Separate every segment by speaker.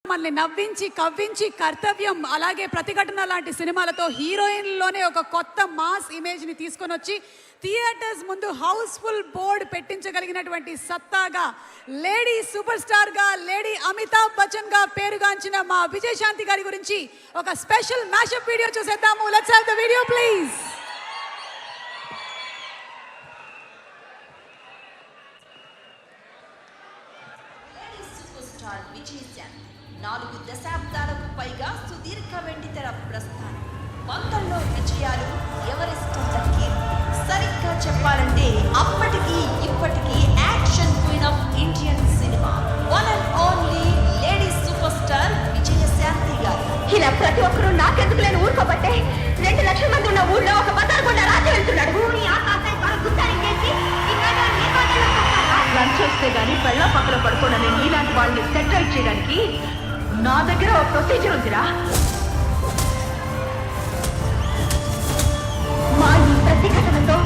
Speaker 1: మనల్ని నవ్వించి కవ్వించి కర్తవ్యం అలాగే ప్రతిఘటన లాంటి సినిమాలతో హీరోయిన్లోనే ఒక కొత్త మాస్ ఇమేజ్ని తీసుకొని వచ్చి థియేటర్స్ ముందు హౌస్ఫుల్ బోర్డ్ పెట్టించగలిగినటువంటి సత్తాగా లేడీ సూపర్ స్టార్గా లేడీ అమితాబ్ బచ్చన్గా పేరుగాంచిన మా విజయశాంతి గారి గురించి ఒక స్పెషల్ మ్యాషప్ వీడియో చూసేద్దాము. Let's have the video please.
Speaker 2: Vijayashanti 4 దశాబ్దాలకు పైగా సుదీర్ఘ వెండితెర ప్రస్థానం, వందల్లో విజయాలు, ఎవరెస్ట్ కీర్తి. సరిగ్గా చెప్పాలంటే అప్పటికి ఇప్పటికీ action queen of Indian cinema, one and only lady super star Vijayashanti గారు.
Speaker 3: ఇలా ప్రతి ఒక్కరూ నాకెందుకు లేని ఊరుకోబట్టే 2 లక్షల మంది ఉన్న ఊళ్ళో ఒక బజార్ గుండా రాజ్యం వెళ్తున్నాడు. లంచ్ వస్తే గానీ పెళ్ళ పక్కన పడుకోనని నీలాంటి వాళ్ళని సెటిల్ చేయడానికి నా దగ్గర ఒక ప్రొసీజర్ ఉందిరా. మా ఈ ప్రతిఘటనతో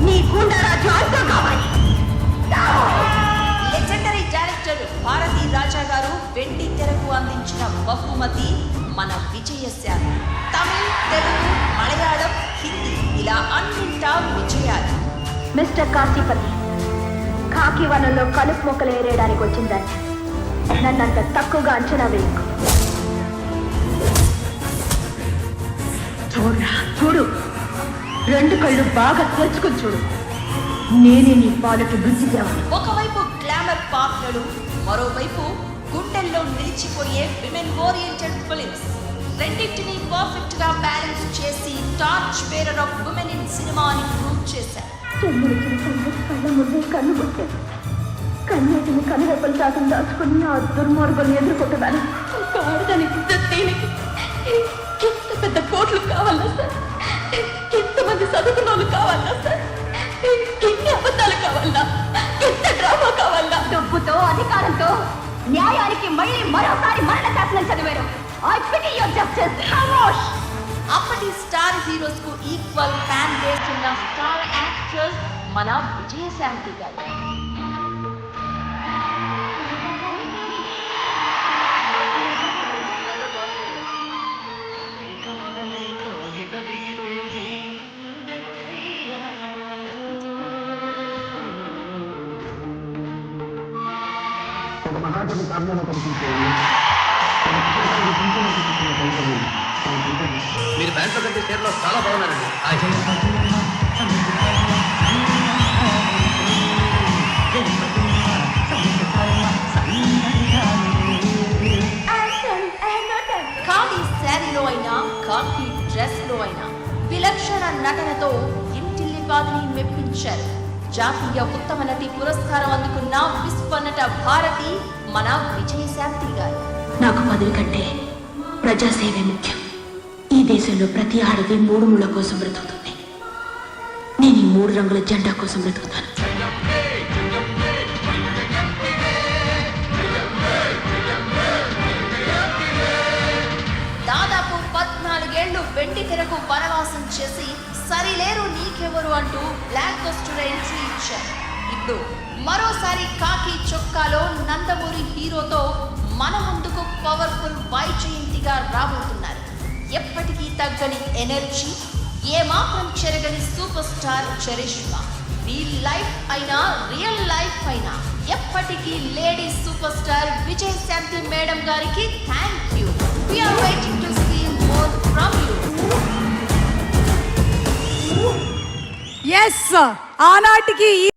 Speaker 3: నీ గుండా రాజ్యం అంతం కావాలి.
Speaker 2: లెజెండరీ డైరెక్టర్ భారతీ రాజా గారు వెండి తెరకు అందించిన బహుమతి మన విజయశాంతి. తమిళ్, తెలుగు, మలయాళం, హిందీ ఇలా అన్నింటా విజయాలు.
Speaker 3: మిస్టర్ కాశీపతి, కాకి వనంలో కలుపు మొక్కలు ఏరేయడానికి వచ్చిందని నన్నంత తక్కువగా అంచనా వేయకు. చూడు, 2 కళ్ళు బాగా తెచ్చుకుని చూడు. నేనే నీ పాలకు బుద్ధి తేవాలి.
Speaker 2: ఒకవైపు గ్లామర్ పాత్రలు, మరోవైపు గుండెల్లో నిలిచిపోయే విమెన్ ఓరియంటెడ్ ఫిలిమ్స్. రెండింటినీ పర్ఫెక్ట్ గా బ్యాలెన్స్ చేసి torch bearer of women in cinema అని ప్రూవ్ చేశారు.
Speaker 3: కళ్ళ ముందే కన్ను పుట్టాను. కన్నేటిని కనురెప్పలు చాటును దాచుకుని ఆ దుర్మార్గులను ఎదుర్కొంటున్నాను. ఆడదానికి దీనికి ఎంత పెద్ద కోట్లు కావాలా సార్? ఎంతమంది చదువుకున్న వాళ్ళు కావాలా సార్? ఎన్ని అబద్ధాలు కావాలా? ఎంత డ్రామా కావాలా? డబ్బుతో అధికారంతో న్యాయానికి మళ్ళీ మరోసారి మరణ శాసనం చదివారు. I pity your justice. ఖమోష్.
Speaker 2: అప్పటి స్టార్ హీరోస్ కు ఈక్వల్ ఫ్యాన్ బేస్ ఉన్న స్టార్ యాక్ట్రెస్ మన విజయశాంతి గారు.
Speaker 4: మీరు బ్యాంక్ కంటే షేర్లో చాలా బాగున్నారండి.
Speaker 2: ఖాదీ శారీలో అయినా ఖాదీ డ్రెస్ లో అయినా విలక్షణ నటనతో ఇంటిల్లిపాదిని మెప్పించారు. జాతీయ ఉత్తమ నటి పురస్కారం అందుకున్న విశ్వనట భారతి మన విజయశాంతి గారు.
Speaker 3: నాకు పదవి కంటే ప్రజాసేవే ముఖ్యం. ఈ దేశంలో ప్రతి ఆడది 3 ముళ్ళ కోసం బ్రతుకుతుంది. నేను ఈ 3 రంగుల జెండా కోసం బ్రతుకుతాను.
Speaker 2: దాదాపు 14 ఏళ్లు వెండి తెరకు వనవాసం చేసి సరిలేరు నీకెవరు అంటూ బ్లాక్ బస్టర్ ఎంట్రీ ఇచ్చారు. ఇప్పుడు మరోసారి కాకి చొక్కాలో నందమూరి హీరోతో మన ముందుకు పవర్ఫుల్ వైజయంతిగా రాబోతున్నారు. ఎప్పటికీ తగ్గని ఎనర్జీ, ఏమాత్రం చెరగని super star charisma. Real life అయినా రియల్ లైఫ్ అయినా ఎప్పటికీ lady super star Vijayashanti madam గారికి thank you. We are waiting to see more from you.
Speaker 1: Yes, ఆనాటికి